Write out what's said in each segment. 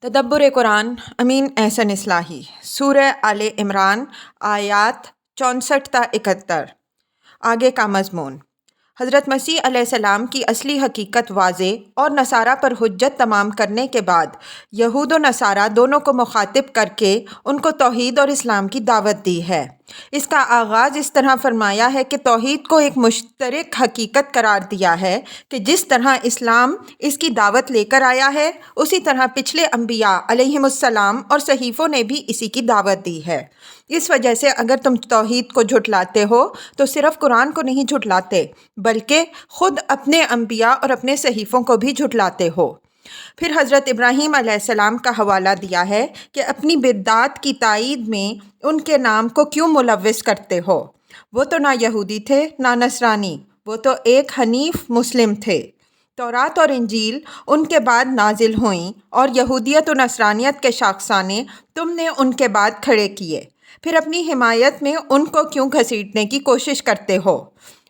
تدبر قرآن امین احسن اصلاحی سورہ آل عمران آیات 64 تا 71۔ آگے کا مضمون حضرت مسیح علیہ السلام کی اصلی حقیقت واضح اور نصارہ پر حجت تمام کرنے کے بعد یہود و نصارہ دونوں کو مخاطب کر کے ان کو توحید اور اسلام کی دعوت دی ہے۔ اس کا آغاز اس طرح فرمایا ہے کہ توحید کو ایک مشترک حقیقت قرار دیا ہے کہ جس طرح اسلام اس کی دعوت لے کر آیا ہے اسی طرح پچھلے انبیاء علیہم السلام اور صحیفوں نے بھی اسی کی دعوت دی ہے۔ اس وجہ سے اگر تم توحید کو جھٹلاتے ہو تو صرف قرآن کو نہیں جھٹلاتے بلکہ خود اپنے انبیاء اور اپنے صحیفوں کو بھی جھٹلاتے ہو۔ پھر حضرت ابراہیم علیہ السلام کا حوالہ دیا ہے کہ اپنی بدعات کی تائید میں ان کے نام کو کیوں ملوث کرتے ہو۔ وہ تو نہ یہودی تھے نہ نصرانی، وہ تو ایک حنیف مسلم تھے۔ تورات اور انجیل ان کے بعد نازل ہوئیں اور یہودیت و نصرانیت کے شاخسانے تم نے ان کے بعد کھڑے کیے، پھر اپنی حمایت میں ان کو کیوں گھسیٹنے کی کوشش کرتے ہو؟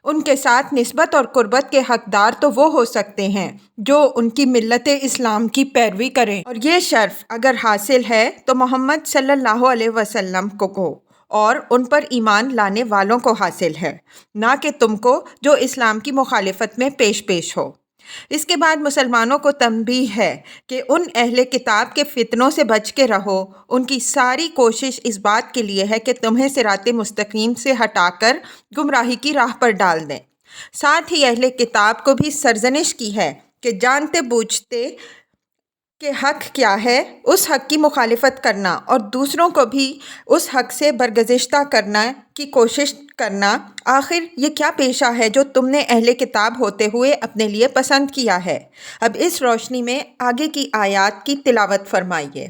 ان کے ساتھ نسبت اور قربت کے حقدار تو وہ ہو سکتے ہیں جو ان کی ملت اسلام کی پیروی کریں، اور یہ شرف اگر حاصل ہے تو محمد صلی اللہ علیہ وسلم کو اور ان پر ایمان لانے والوں کو حاصل ہے، نہ کہ تم کو جو اسلام کی مخالفت میں پیش ہو۔ اس کے بعد مسلمانوں کو تنبیہ ہے کہ ان اہل کتاب کے فتنوں سے بچ کے رہو۔ ان کی ساری کوشش اس بات کے لیے ہے کہ تمہیں صراط مستقیم سے ہٹا کر گمراہی کی راہ پر ڈال دیں۔ ساتھ ہی اہل کتاب کو بھی سرزنش کی ہے کہ جانتے بوجھتے کہ حق کیا ہے اس حق کی مخالفت کرنا اور دوسروں کو بھی اس حق سے برگزشتہ کرنا کی کوشش کرنا۔ آخر یہ کیا پیشہ ہے جو تم نے اہل کتاب ہوتے ہوئے اپنے لیے پسند کیا ہے؟ اب اس روشنی میں آگے کی آیات کی تلاوت فرمائیے۔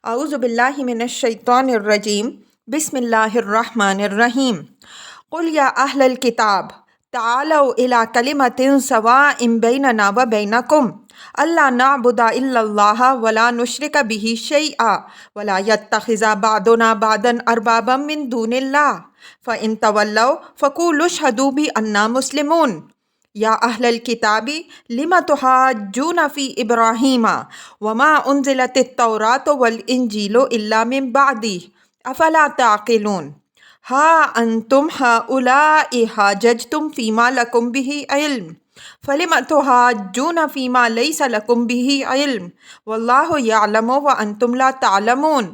اعوذ باللہ من الشیطان الرجیم، بسم اللہ الرحمن الرحیم۔ قل یا اہل الکتاب تعالوا الی کلمۃ سواء بیننا و بینکم الا نعبد الا اللہ ولا نشرک بہ شیئا ولا یتخذ بعضنا بعضا اربابا من دون اللہ فإن تولوا فقولوا اشہدوا بأننا مسلمون۔ یا اہل الکتاب لم تحاجون فی ابراہیم وما انزلت التوراۃ والانجیل الا من بعدہ افلا تعقلون۔ ہا انتم ہؤلاء حاججتم فیما لکم بہ علم فلم تحاجون فیما لیس لکم بہ علم واللہ یعلم وانتم لا تعلمون۔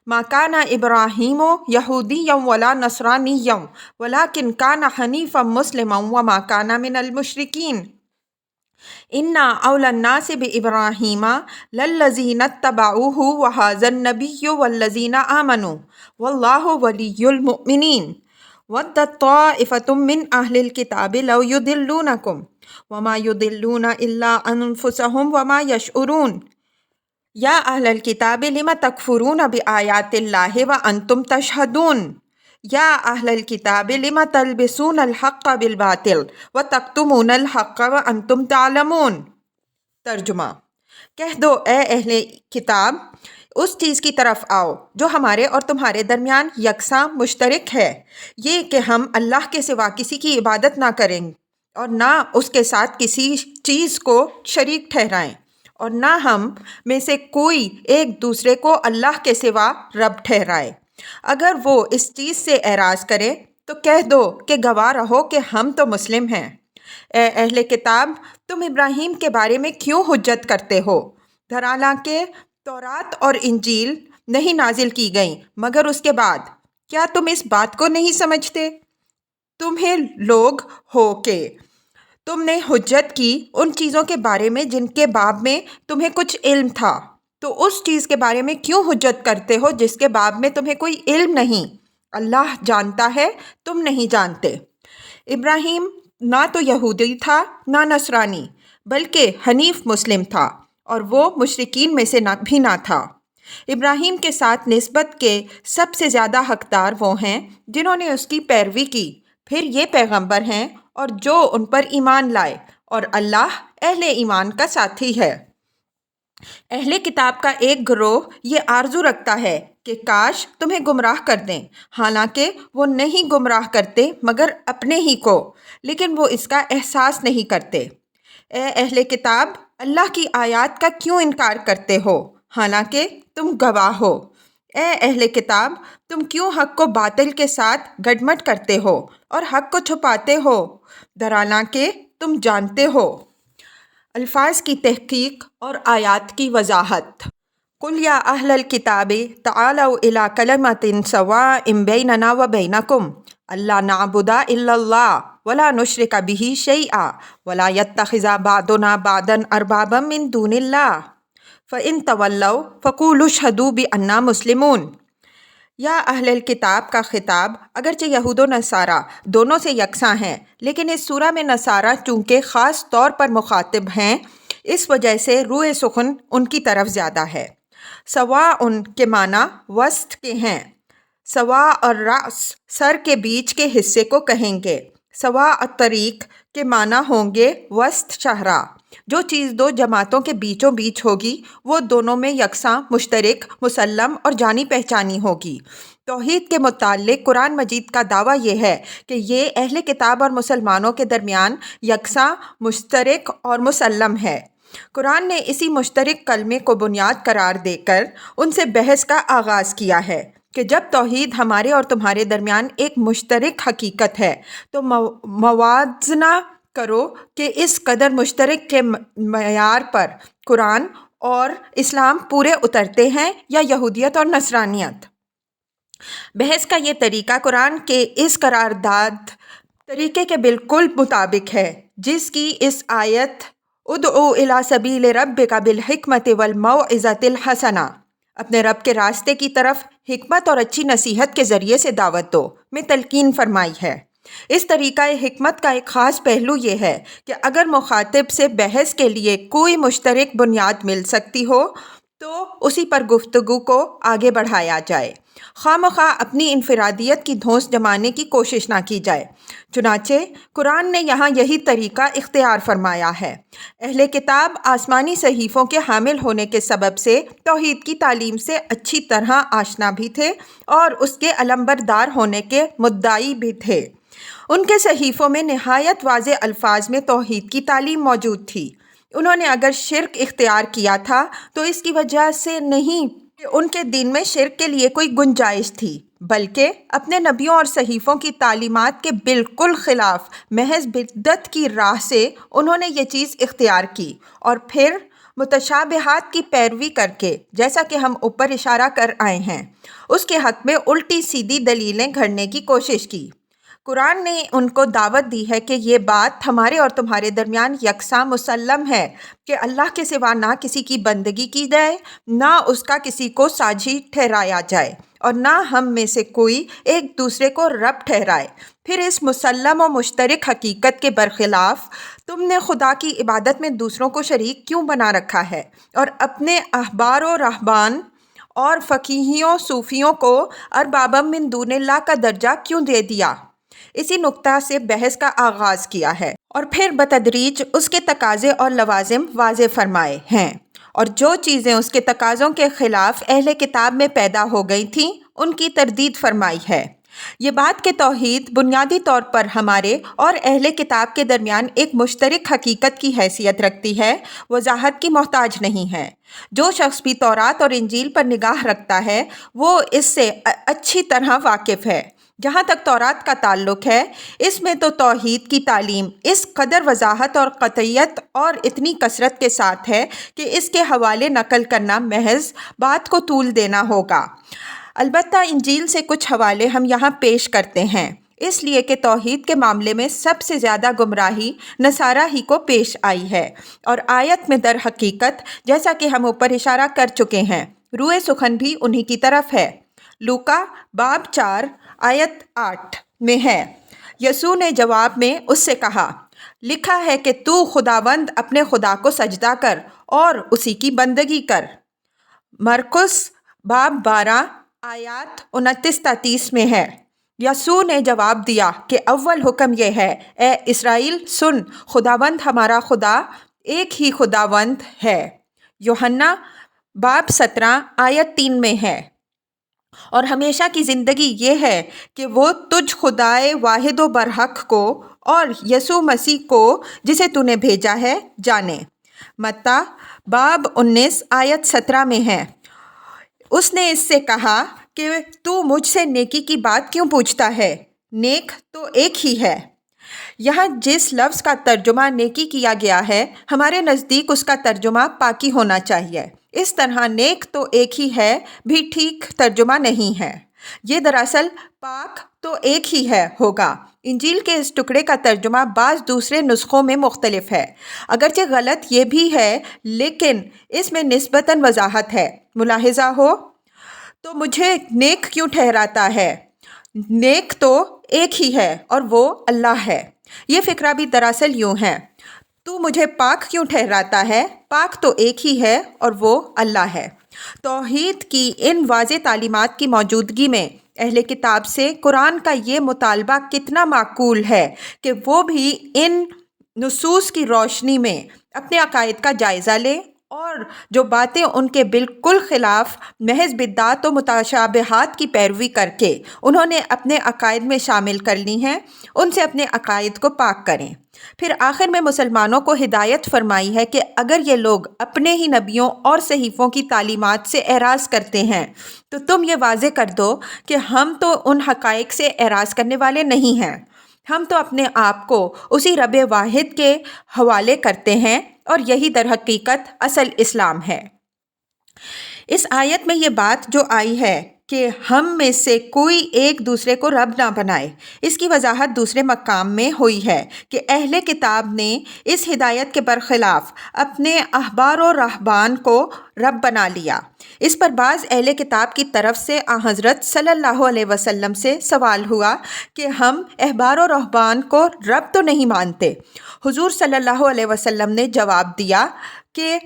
ما کان ابراہیم یہودیا ولا نصرانیا ولکن کان حنیفا مسلما وما کان من المشرکین۔ انا اولی الناس بابراہیم للذین اتبعوہ وہذا النبی والذین آمنوا واللہ ولی المؤمنین۔ ودت طائفۃ من اہل الکتاب لو یضلونکم وما یضلون الا انفسہم وما یشعرون۔ یا اہل الکتاب لم تکفرون بآیات اللہ وانتم تشہدون۔ یا اہل الکتاب لم تلبسون الحق بالباطل وتکتمون الحق وانتم تعلمون۔ ترجمہ: کہہ دو اے اہل کتاب، اس چیز کی طرف آؤ جو ہمارے اور تمہارے درمیان یکساں مشترک ہے، یہ کہ ہم اللہ کے سوا کسی کی عبادت نہ کریں اور نہ اس کے ساتھ کسی چیز کو شریک ٹھہرائیں، اور نہ ہم میں سے کوئی ایک دوسرے کو اللہ کے سوا رب ٹھہرائے۔ اگر وہ اس چیز سے اعراض کرے تو کہہ دو کہ گواہ رہو کہ ہم تو مسلم ہیں۔ اے اہل کتاب، تم ابراہیم کے بارے میں کیوں حجت کرتے ہو؟ حالانکہ تورات اور انجیل نہیں نازل کی گئیں مگر اس کے بعد۔ کیا تم اس بات کو نہیں سمجھتے؟ تمہیں لوگ ہو کہ تم نے حجت کی ان چیزوں کے بارے میں جن کے باب میں تمہیں کچھ علم تھا، تو اس چیز کے بارے میں کیوں حجت کرتے ہو جس کے باب میں تمہیں کوئی علم نہیں؟ اللہ جانتا ہے، تم نہیں جانتے۔ ابراہیم نہ تو یہودی تھا نہ نصرانی بلکہ حنیف مسلم تھا، اور وہ مشرکین میں سے بھی نہ تھا۔ ابراہیم کے ساتھ نسبت کے سب سے زیادہ حقدار وہ ہیں جنہوں نے اس کی پیروی کی، پھر یہ پیغمبر ہیں اور جو ان پر ایمان لائے، اور اللہ اہل ایمان کا ساتھی ہے۔ اہل کتاب کا ایک گروہ یہ آرزو رکھتا ہے کہ کاش تمہیں گمراہ کر دیں، حالانکہ وہ نہیں گمراہ کرتے مگر اپنے ہی کو، لیکن وہ اس کا احساس نہیں کرتے۔ اے اہل کتاب، اللہ کی آیات کا کیوں انکار کرتے ہو؟ حالانکہ تم گواہ ہو۔ اے اہل کتاب، تم کیوں حق کو باطل کے ساتھ گڈمٹ کرتے ہو اور حق کو چھپاتے ہو، درحالانکہ تم جانتے ہو۔ الفاظ کی تحقیق اور آیات کی وضاحت۔ قُلْ يَا أَهْلَ الْكِتَابِ تَعَالَوْا إِلَىٰ كَلِمَةٍ سَوَاءٍ بَيْنَنَا وَبَيْنَكُمْ أَلَّا نَعْبُدَ إِلَّا اللَّهَ وَلَا نُشْرِكَ بِهِ شَيْئًا وَلَا يَتَّخِذَ بَعْضُنَا بَعْضًا أَرْبَابًا مِّن دُونِ اللَّهِ فَإِن تَوَلَّوْا فَقُولُوا اشْهَدُوا بِأَنَّا مُسْلِمُونَ۔ یا اہل الکتاب کا خطاب اگرچہ یہود و نصارہ دونوں سے یکساں ہیں، لیکن اس سورہ میں نصارہ چونکہ خاص طور پر مخاطب ہیں، اس وجہ سے روئے سخن ان کی طرف زیادہ ہے۔ سوا ان کے معنی وسط کے ہیں۔ سوا اور رأس سر کے بیچ کے حصے کو کہیں گے۔ سوا الطریق کے معنی ہوں گے وسط شاہراہ۔ جو چیز دو جماعتوں کے بیچوں بیچ ہوگی وہ دونوں میں یکساں، مشترک، مسلم اور جانی پہچانی ہوگی۔ توحید کے متعلق قرآن مجید کا دعویٰ یہ ہے کہ یہ اہل کتاب اور مسلمانوں کے درمیان یکساں، مشترک اور مسلم ہے۔ قرآن نے اسی مشترک کلمے کو بنیاد قرار دے کر ان سے بحث کا آغاز کیا ہے کہ جب توحید ہمارے اور تمہارے درمیان ایک مشترک حقیقت ہے تو موازنہ کرو کہ اس قدر مشترک کے معیار پر قرآن اور اسلام پورے اترتے ہیں یا یہودیت اور نصرانیت۔ بحث کا یہ طریقہ قرآن کے اس قرارداد طریقے کے بالکل مطابق ہے جس کی اس آیت ادعو الی سبیل ربک بالحکمت والموعظۃ الحسنہ، اپنے رب کے راستے کی طرف حکمت اور اچھی نصیحت کے ذریعے سے دعوت دو میں تلقین فرمائی ہے۔ اس طریقہ حکمت کا ایک خاص پہلو یہ ہے کہ اگر مخاطب سے بحث کے لیے کوئی مشترک بنیاد مل سکتی ہو تو اسی پر گفتگو کو آگے بڑھایا جائے، خواہ مخواہ اپنی انفرادیت کی دھونس جمانے کی کوشش نہ کی جائے۔ چنانچہ قرآن نے یہاں یہی طریقہ اختیار فرمایا ہے۔ اہل کتاب آسمانی صحیفوں کے حامل ہونے کے سبب سے توحید کی تعلیم سے اچھی طرح آشنا بھی تھے اور اس کے علمبردار ہونے کے مدعی بھی تھے۔ ان کے صحیفوں میں نہایت واضح الفاظ میں توحید کی تعلیم موجود تھی۔ انہوں نے اگر شرک اختیار کیا تھا تو اس کی وجہ سے نہیں کہ ان کے دین میں شرک کے لیے کوئی گنجائش تھی، بلکہ اپنے نبیوں اور صحیفوں کی تعلیمات کے بالکل خلاف محض بدعت کی راہ سے انہوں نے یہ چیز اختیار کی اور پھر متشابہات کی پیروی کر کے، جیسا کہ ہم اوپر اشارہ کر آئے ہیں، اس کے حق میں الٹی سیدھی دلیلیں گھڑنے کی کوشش کی۔ قرآن نے ان کو دعوت دی ہے کہ یہ بات ہمارے اور تمہارے درمیان یکساں مسلم ہے کہ اللہ کے سوا نہ کسی کی بندگی کی جائے، نہ اس کا کسی کو ساجی ٹھہرایا جائے اور نہ ہم میں سے کوئی ایک دوسرے کو رب ٹھہرائے۔ پھر اس مسلم و مشترک حقیقت کے برخلاف تم نے خدا کی عبادت میں دوسروں کو شریک کیوں بنا رکھا ہے اور اپنے احبار و رہبان اور فقیہیوں صوفیوں کو اربابا من دون اللہ کا درجہ کیوں دے دیا؟ اسی نقطہ سے بحث کا آغاز کیا ہے اور پھر بتدریج اس کے تقاضے اور لوازم واضح فرمائے ہیں، اور جو چیزیں اس کے تقاضوں کے خلاف اہل کتاب میں پیدا ہو گئی تھیں ان کی تردید فرمائی ہے۔ یہ بات کہ توحید بنیادی طور پر ہمارے اور اہل کتاب کے درمیان ایک مشترک حقیقت کی حیثیت رکھتی ہے، وضاحت کی محتاج نہیں ہے۔ جو شخص بھی تورات اور انجیل پر نگاہ رکھتا ہے وہ اس سے اچھی طرح واقف ہے۔ جہاں تک تورات کا تعلق ہے، اس میں تو توحید کی تعلیم اس قدر وضاحت اور قطعیت اور اتنی کثرت کے ساتھ ہے کہ اس کے حوالے نقل کرنا محض بات کو طول دینا ہوگا۔ البتہ انجیل سے کچھ حوالے ہم یہاں پیش کرتے ہیں، اس لیے کہ توحید کے معاملے میں سب سے زیادہ گمراہی نصارہ ہی کو پیش آئی ہے، اور آیت میں در حقیقت جیسا کہ ہم اوپر اشارہ کر چکے ہیں روئے سخن بھی انہی کی طرف ہے۔ لوکا باب 4 آیت 8 میں ہے، یسوع نے جواب میں اس سے کہا، لکھا ہے کہ تو خداوند اپنے خدا کو سجدہ کر اور اسی کی بندگی کر۔ مرقس باب 12 آیات 29-30 میں ہے، یسوع نے جواب دیا کہ اول حکم یہ ہے، اے اسرائیل سن، خداوند ہمارا خدا ایک ہی خداوند ہے۔ یوحنا باب 17 آیت 3 میں ہے، اور ہمیشہ کی زندگی یہ ہے کہ وہ تجھ خدائے واحد و برحق کو اور یسوع مسیح کو جسے تو نے بھیجا ہے جانے۔ متی باب 19 آیت 17 میں ہے، اس نے اس سے کہا کہ تو مجھ سے نیکی کی بات کیوں پوچھتا ہے؟ نیک تو ایک ہی ہے۔ یہاں جس لفظ کا ترجمہ نیکی کیا گیا ہے، ہمارے نزدیک اس کا ترجمہ پاکی ہونا چاہیے۔ اس طرح نیک تو ایک ہی ہے بھی ٹھیک ترجمہ نہیں ہے۔ یہ دراصل پاک تو ایک ہی ہے ہوگا۔ انجیل کے اس ٹکڑے کا ترجمہ بعض دوسرے نسخوں میں مختلف ہے، اگرچہ غلط یہ بھی ہے لیکن اس میں نسبتاً وضاحت ہے۔ ملاحظہ ہو تو مجھے نیک کیوں ٹھہراتا ہے؟ نیک تو ایک ہی ہے اور وہ اللہ ہے۔ یہ فقرہ بھی دراصل یوں ہے، تو مجھے پاک کیوں ٹھہراتا ہے؟ پاک تو ایک ہی ہے اور وہ اللہ ہے۔ توحید کی ان واضح تعلیمات کی موجودگی میں اہل کتاب سے قرآن کا یہ مطالبہ کتنا معقول ہے کہ وہ بھی ان نصوص کی روشنی میں اپنے عقائد کا جائزہ لے اور جو باتیں ان کے بالکل خلاف محض بدعات و متشابہات کی پیروی کر کے انہوں نے اپنے عقائد میں شامل کر لی ہیں، ان سے اپنے عقائد کو پاک کریں۔ پھر آخر میں مسلمانوں کو ہدایت فرمائی ہے کہ اگر یہ لوگ اپنے ہی نبیوں اور صحیفوں کی تعلیمات سے اعراض کرتے ہیں تو تم یہ واضح کر دو کہ ہم تو ان حقائق سے اعراض کرنے والے نہیں ہیں، ہم تو اپنے آپ کو اسی رب واحد کے حوالے کرتے ہیں اور یہی در حقیقت اصل اسلام ہے۔ اس آیت میں یہ بات جو آئی ہے کہ ہم میں سے کوئی ایک دوسرے کو رب نہ بنائے، اس کی وضاحت دوسرے مقام میں ہوئی ہے کہ اہل کتاب نے اس ہدایت کے برخلاف اپنے احبار و رہبان کو رب بنا لیا۔ اس پر بعض اہل کتاب کی طرف سے حضرت صلی اللہ علیہ وسلم سے سوال ہوا کہ ہم احبار و رہبان کو رب تو نہیں مانتے۔ حضور صلی اللہ علیہ وسلم نے جواب دیا کہ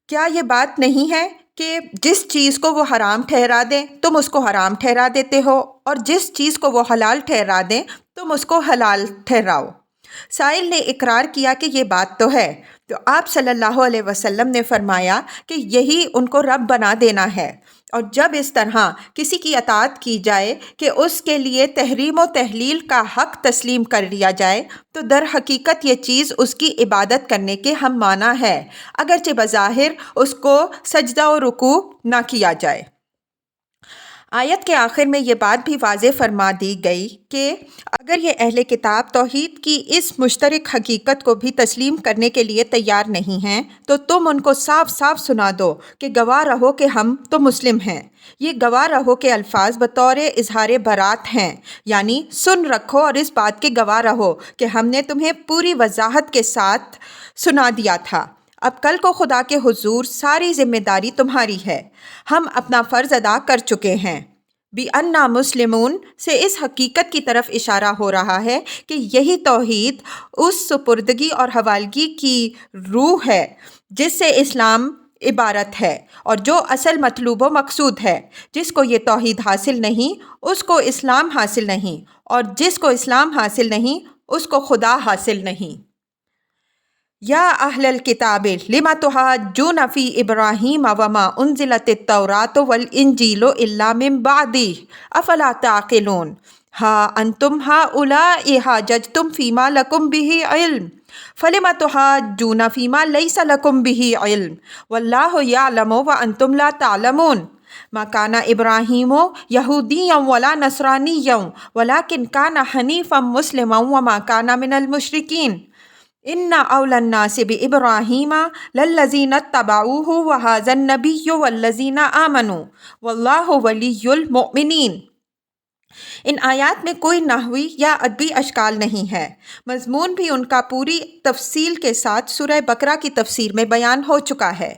کیا یہ بات نہیں ہے کہ جس چیز کو وہ حرام ٹھہرا دیں تم اس کو حرام ٹھہرا دیتے ہو اور جس چیز کو وہ حلال ٹھہرا دیں تم اس کو حلال ٹھہراؤ؟ سائل نے اقرار کیا کہ یہ بات تو ہے، تو آپ صلی اللہ علیہ وسلم نے فرمایا کہ یہی ان کو رب بنا دینا ہے، اور جب اس طرح کسی کی اطاعت کی جائے کہ اس کے لیے تحریم و تحلیل کا حق تسلیم کر لیا جائے تو در حقیقت یہ چیز اس کی عبادت کرنے کے ہم معنی ہے، اگرچہ بظاہر اس کو سجدہ و رکوع نہ کیا جائے۔ آیت کے آخر میں یہ بات بھی واضح فرما دی گئی کہ اگر یہ اہل کتاب توحید کی اس مشترک حقیقت کو بھی تسلیم کرنے کے لیے تیار نہیں ہیں تو تم ان کو صاف صاف سنا دو کہ گواہ رہو کہ ہم تو مسلم ہیں۔ یہ گواہ رہو کے الفاظ بطور اظہار برات ہیں، یعنی سن رکھو اور اس بات کے گواہ رہو کہ ہم نے تمہیں پوری وضاحت کے ساتھ سنا دیا تھا۔ اب کل کو خدا کے حضور ساری ذمہ داری تمہاری ہے، ہم اپنا فرض ادا کر چکے ہیں۔ بِأَنَّا مُسْلِمُونَ سے اس حقیقت کی طرف اشارہ ہو رہا ہے کہ یہی توحید اس سپردگی اور حوالگی کی روح ہے جس سے اسلام عبارت ہے، اور جو اصل مطلوب و مقصود ہے۔ جس کو یہ توحید حاصل نہیں اس کو اسلام حاصل نہیں، اور جس کو اسلام حاصل نہیں اس کو خدا حاصل نہیں۔ یا اہل الکتاب لم تحاجون فی ابراہیم وما انزلت التوراۃ والانجیل الا من بعدہ افلا تعقلون ہا انتم ہؤلاء حاججتم فیما لکم بہ علم فلم تحاجون فیما لیس لکم بہ علم واللہ یعلم وانتم لا تعلمون ما کان ابراہیم یہودیا ولا نصرانیا ولکن کان حنیفا مسلما وما کان من المشرکین ان اول الناس بابراہیم للذین اتبعوہ وہذا النبی والذین آمنوا واللہ ولی المؤمنین۔ ان آیات میں کوئی نحوی یا ادبی اشکال نہیں ہے، مضمون بھی ان کا پوری تفصیل کے ساتھ سورہ بقرہ کی تفسیر میں بیان ہو چکا ہے۔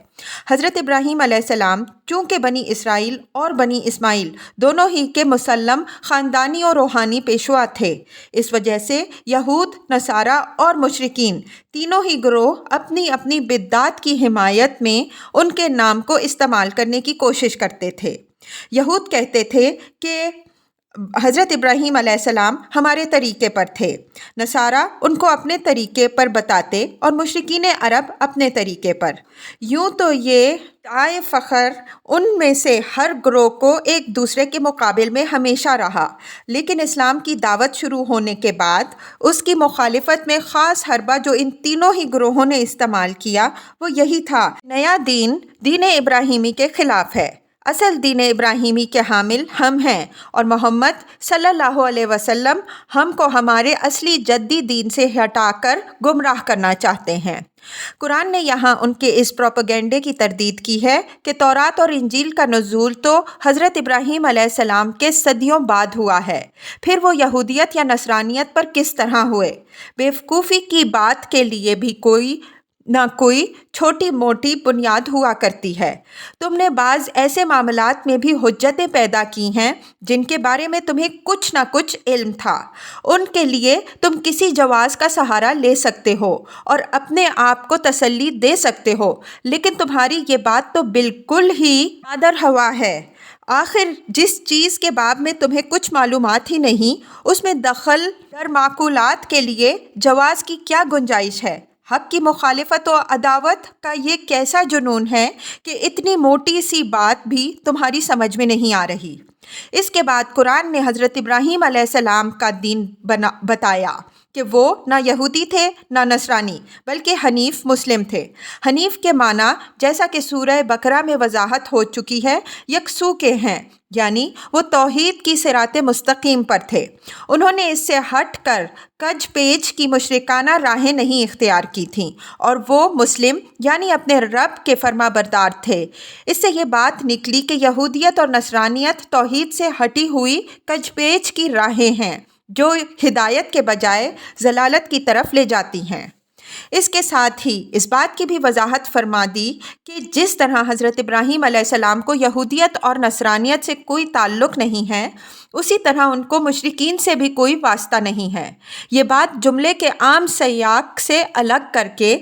حضرت ابراہیم علیہ السلام چونکہ بنی اسرائیل اور بنی اسماعیل دونوں ہی کے مسلم خاندانی اور روحانی پیشوا تھے، اس وجہ سے یہود، نصارہ اور مشرکین تینوں ہی گروہ اپنی اپنی بدعات کی حمایت میں ان کے نام کو استعمال کرنے کی کوشش کرتے تھے۔ یہود کہتے تھے کہ حضرت ابراہیم علیہ السلام ہمارے طریقے پر تھے، نصارہ ان کو اپنے طریقے پر بتاتے اور مشرکین عرب اپنے طریقے پر۔ یوں تو یہ دعائے فخر ان میں سے ہر گروہ کو ایک دوسرے کے مقابل میں ہمیشہ رہا، لیکن اسلام کی دعوت شروع ہونے کے بعد اس کی مخالفت میں خاص حربہ جو ان تینوں ہی گروہوں نے استعمال کیا وہ یہی تھا، نیا دین دین ابراہیمی کے خلاف ہے۔ اصل دین ابراہیمی کے حامل ہم ہیں اور محمد صلی اللہ علیہ وسلم ہم کو ہمارے اصلی جدی دین سے ہٹا کر گمراہ کرنا چاہتے ہیں۔ قرآن نے یہاں ان کے اس پروپیگنڈے کی تردید کی ہے کہ تورات اور انجیل کا نزول تو حضرت ابراہیم علیہ السلام کے صدیوں بعد ہوا ہے، پھر وہ یہودیت یا نصرانیت پر کس طرح ہوئے۔ بیوقوفی کی بات کے لیے بھی کوئی نہ کوئی چھوٹی موٹی بنیاد ہوا کرتی ہے۔ تم نے بعض ایسے معاملات میں بھی حجتیں پیدا کی ہیں جن کے بارے میں تمہیں کچھ نہ کچھ علم تھا، ان کے لیے تم کسی جواز کا سہارا لے سکتے ہو اور اپنے آپ کو تسلی دے سکتے ہو، لیکن تمہاری یہ بات تو بالکل ہی مادر ہوا ہے۔ آخر جس چیز کے باب میں تمہیں کچھ معلومات ہی نہیں، اس میں دخل در معقولات کے لیے جواز کی کیا گنجائش ہے؟ حق کی مخالفت و عداوت کا یہ کیسا جنون ہے کہ اتنی موٹی سی بات بھی تمہاری سمجھ میں نہیں آ رہی۔ اس کے بعد قرآن نے حضرت ابراہیم علیہ السلام کا دین بتایا کہ وہ نہ یہودی تھے نہ نصرانی بلکہ حنیف مسلم تھے۔ حنیف کے معنی جیسا کہ سورہ بقرہ میں وضاحت ہو چکی ہے یکسو کے ہیں، یعنی وہ توحید کی صراط مستقیم پر تھے۔ انہوں نے اس سے ہٹ کر کج پیچ کی مشرکانہ راہیں نہیں اختیار کی تھیں، اور وہ مسلم یعنی اپنے رب کے فرما بردار تھے۔ اس سے یہ بات نکلی کہ یہودیت اور نصرانیت توحید سے ہٹی ہوئی کج پیچ کی راہیں ہیں جو ہدایت کے بجائے ضلالت کی طرف لے جاتی ہیں۔ اس کے ساتھ ہی اس بات کی بھی وضاحت فرما دی کہ جس طرح حضرت ابراہیم علیہ السلام کو یہودیت اور نصرانیت سے کوئی تعلق نہیں ہے، اسی طرح ان کو مشرکین سے بھی کوئی واسطہ نہیں ہے۔ یہ بات جملے کے عام سیاق سے الگ کر کے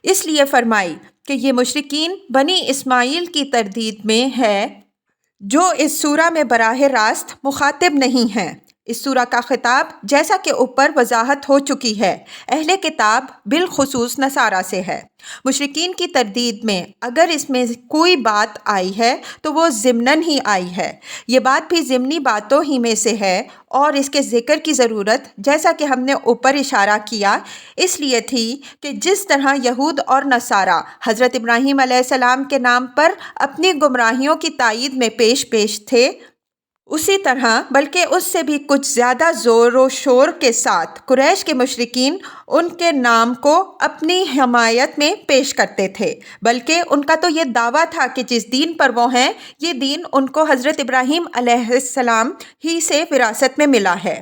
اس لیے فرمائی کہ یہ مشرکین بنی اسماعیل کی تردید میں ہے جو اس سورہ میں براہ راست مخاطب نہیں ہیں۔ اس سورہ کا خطاب جیسا کہ اوپر وضاحت ہو چکی ہے اہل کتاب بالخصوص نصارہ سے ہے۔ مشرکین کی تردید میں اگر اس میں کوئی بات آئی ہے تو وہ ضمناً ہی آئی ہے، یہ بات بھی ضمنی باتوں ہی میں سے ہے، اور اس کے ذکر کی ضرورت جیسا کہ ہم نے اوپر اشارہ کیا اس لیے تھی کہ جس طرح یہود اور نصارہ حضرت ابراہیم علیہ السلام کے نام پر اپنی گمراہیوں کی تائید میں پیش تھے، اسی طرح بلکہ اس سے بھی کچھ زیادہ زور و شور کے ساتھ قریش کے مشرکین ان کے نام کو اپنی حمایت میں پیش کرتے تھے، بلکہ ان کا تو یہ دعویٰ تھا کہ جس دین پر وہ ہیں یہ دین ان کو حضرت ابراہیم علیہ السلام ہی سے وراثت میں ملا ہے۔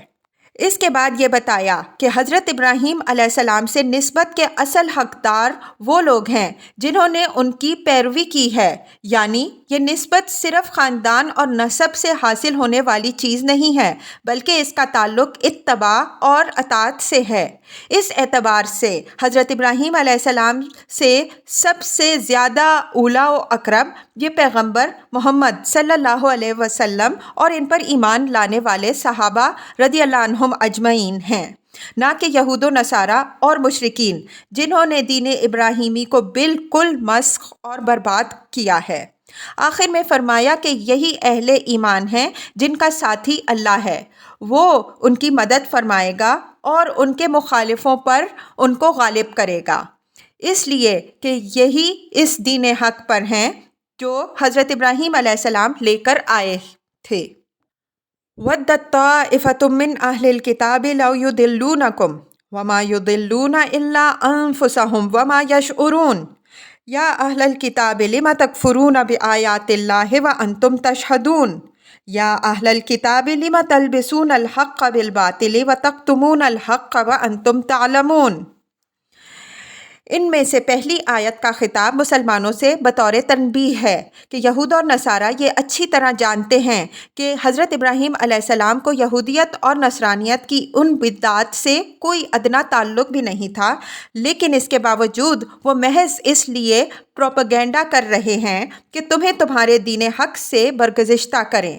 اس کے بعد یہ بتایا کہ حضرت ابراہیم علیہ السلام سے نسبت کے اصل حقدار وہ لوگ ہیں جنہوں نے ان کی پیروی کی ہے، یعنی یہ نسبت صرف خاندان اور نسب سے حاصل ہونے والی چیز نہیں ہے بلکہ اس کا تعلق اتباع اور اطاعت سے ہے۔ اس اعتبار سے حضرت ابراہیم علیہ السلام سے سب سے زیادہ اولیٰ و اقرب یہ پیغمبر محمد صلی اللہ علیہ وسلم اور ان پر ایمان لانے والے صحابہ رضی اللہ عنہم اجمعین ہیں، نہ کہ یہود و نصارہ اور مشرکین جنہوں نے دین ابراہیمی کو بالکل مسخ اور برباد کیا ہے۔ آخر میں فرمایا کہ یہی اہل ایمان ہیں جن کا ساتھی اللہ ہے، وہ ان کی مدد فرمائے گا اور ان کے مخالفوں پر ان کو غالب کرے گا، اس لیے کہ یہی اس دین حق پر ہیں جو حضرت ابراہیم علیہ السلام لے کر آئے تھے۔ وَدَّت طَّائِفَةٌ مِّنْ أَهْلِ الْكِتَابِ لَوْ يُضِلُّونَكُمْ وَمَا يُضِلُّونَ إِلَّا أَنفُسَهُمْ وَمَا يَشْعُرُونَ يَا أَهْلَ الْكِتَابِ لِمَ تَكْفُرُونَ بِآيَاتِ اللَّهِ وَأَنْتُمْ تَشْهَدُونَ يَا أَهْلَ الْكِتَابِ لِمَ تَلْبِسُونَ الْحَقَّ بِالْبَاطِلِ وَتَكْتُمُونَ الْحَقَّ وَأَنْتُمْ تَعْلَمُونَ۔ ان میں سے پہلی آیت کا خطاب مسلمانوں سے بطور تنبیہ ہے کہ یہود اور نصارہ یہ اچھی طرح جانتے ہیں کہ حضرت ابراہیم علیہ السلام کو یہودیت اور نصرانیت کی ان بدعات سے کوئی ادنا تعلق بھی نہیں تھا، لیکن اس کے باوجود وہ محض اس لیے پروپیگنڈا کر رہے ہیں کہ تمہیں تمہارے دین حق سے برگزشتہ کریں۔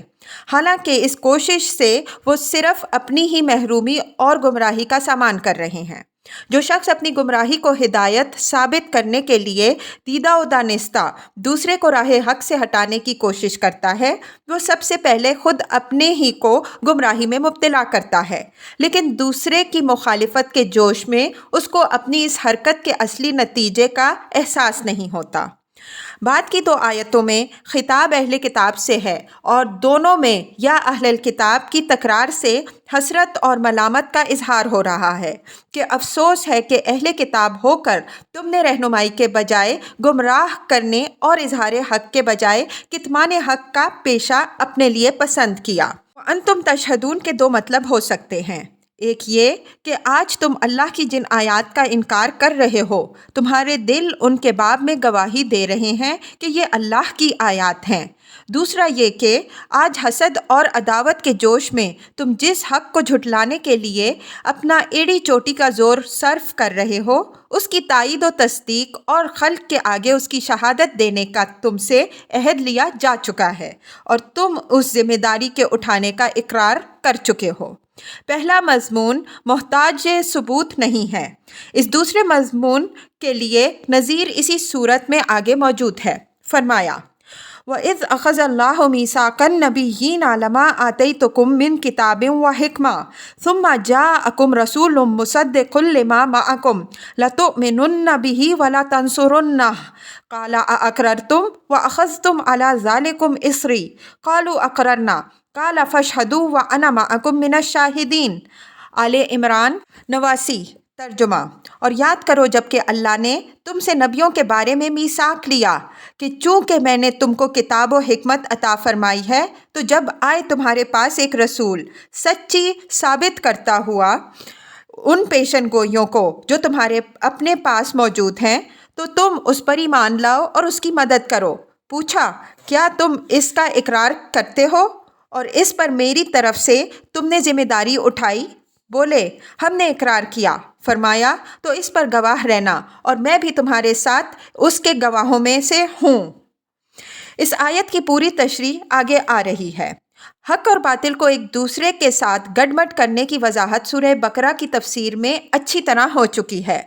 حالانکہ اس کوشش سے وہ صرف اپنی ہی محرومی اور گمراہی کا سامان کر رہے ہیں۔ جو شخص اپنی گمراہی کو ہدایت ثابت کرنے کے لیے دیدہ و دانستہ دوسرے کو راہ حق سے ہٹانے کی کوشش کرتا ہے، وہ سب سے پہلے خود اپنے ہی کو گمراہی میں مبتلا کرتا ہے، لیکن دوسرے کی مخالفت کے جوش میں اس کو اپنی اس حرکت کے اصلی نتیجے کا احساس نہیں ہوتا۔ بعد کی دو آیتوں میں خطاب اہل کتاب سے ہے، اور دونوں میں یا اہل الکتاب کی تکرار سے حسرت اور ملامت کا اظہار ہو رہا ہے کہ افسوس ہے کہ اہل کتاب ہو کر تم نے رہنمائی کے بجائے گمراہ کرنے اور اظہار حق کے بجائے کتمان حق کا پیشہ اپنے لیے پسند کیا۔ انتم تشہدون کے دو مطلب ہو سکتے ہیں۔ ایک یہ کہ آج تم اللہ کی جن آیات کا انکار کر رہے ہو، تمہارے دل ان کے باب میں گواہی دے رہے ہیں کہ یہ اللہ کی آیات ہیں۔ دوسرا یہ کہ آج حسد اور عداوت کے جوش میں تم جس حق کو جھٹلانے کے لیے اپنا ایڑی چوٹی کا زور صرف کر رہے ہو، اس کی تائید و تصدیق اور خلق کے آگے اس کی شہادت دینے کا تم سے عہد لیا جا چکا ہے، اور تم اس ذمہ داری کے اٹھانے کا اقرار کر چکے ہو۔ پہلا مضمون محتاج ثبوت نہیں ہے۔ اس دوسرے مضمون کے لیے نظیر اسی صورت میں آگے موجود ہے۔ فرمایا وَإِذْ أَخَذَ اللَّهُ مِيثَاقَ النَّبِيِّينَ لَمَا آتَيْتُكُم مِّن كِتَابٍ وَحِكْمَةٍ ثُمَّ جَاءَكُمْ رَسُولٌ مُّصَدِّقٌ لِّمَا مَعَكُمْ لَتُؤْمِنُنَّ بِهِ وَلَتَنصُرُنَّهُ قَالَ أَأَقْرَرْتُمْ وَأَخَذْتُمْ عَلَىٰ ذَٰلِكُمْ إِصْرِي قَالُوا أَقْرَرْنَا قَالَ فَاشْهَدُوا وَأَنَا مَعَكُم مِّنَ الشَّاهِدِينَ۔ آل عمران 89۔ ترجمہ۔ اور یاد کرو جب کہ اللہ نے تم سے نبیوں کے بارے میں میثاق لیا کہ چونکہ میں نے تم کو کتاب و حکمت عطا فرمائی ہے، تو جب آئے تمہارے پاس ایک رسول سچی ثابت کرتا ہوا ان پیشن گوئیوں کو جو تمہارے اپنے پاس موجود ہیں، تو تم اس پر ایمان لاؤ اور اس کی مدد کرو۔ پوچھا کیا تم اس کا اقرار کرتے ہو اور اس پر میری طرف سے تم نے ذمہ داری اٹھائی؟ بولے ہم نے اقرار کیا۔ فرمایا تو اس پر گواہ رہنا، اور میں بھی تمہارے ساتھ اس کے گواہوں میں سے ہوں۔ اس آیت کی پوری تشریح آگے آ رہی ہے۔ حق اور باطل کو ایک دوسرے کے ساتھ گڈمڈ کرنے کی وضاحت سورہ بقرہ کی تفسیر میں اچھی طرح ہو چکی ہے۔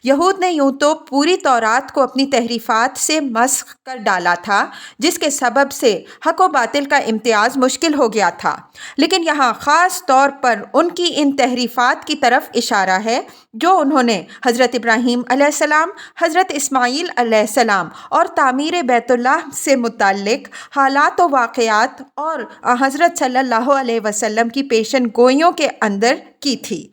یہود نے یوں تو پوری تورات کو اپنی تحریفات سے مسخ کر ڈالا تھا، جس کے سبب سے حق و باطل کا امتیاز مشکل ہو گیا تھا، لیکن یہاں خاص طور پر ان کی ان تحریفات کی طرف اشارہ ہے جو انہوں نے حضرت ابراہیم علیہ السلام، حضرت اسماعیل علیہ السلام اور تعمیر بیت اللہ سے متعلق حالات و واقعات اور حضرت صلی اللہ علیہ وسلم کی پیشن گوئیوں کے اندر کی تھی۔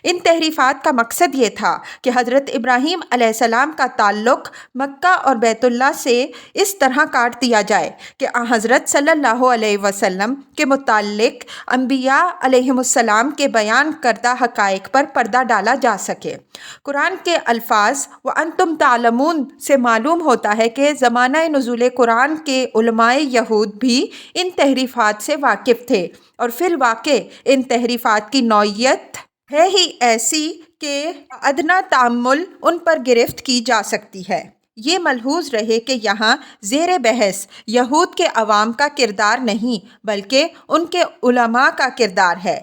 ان تحریفات کا مقصد یہ تھا کہ حضرت ابراہیم علیہ السلام کا تعلق مکہ اور بیت اللہ سے اس طرح کاٹ دیا جائے کہ حضرت صلی اللہ علیہ وسلم کے متعلق انبیاء علیہم السلام کے بیان کردہ حقائق پر پردہ ڈالا جا سکے۔ قرآن کے الفاظ وَأَنْتُمْ تَعْلَمُونَ سے معلوم ہوتا ہے کہ زمانہ نزول قرآن کے علماء یہود بھی ان تحریفات سے واقف تھے، اور فی الواقع ان تحریفات کی نوعیت ہے ہی ایسی کہ ادنیٰ تأمل ان پر گرفت کی جا سکتی ہے۔ یہ ملحوظ رہے کہ یہاں زیر بحث یہود کے عوام کا کردار نہیں بلکہ ان کے علماء کا کردار ہے۔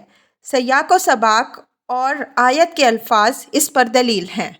سیاق و سباق اور آیت کے الفاظ اس پر دلیل ہیں۔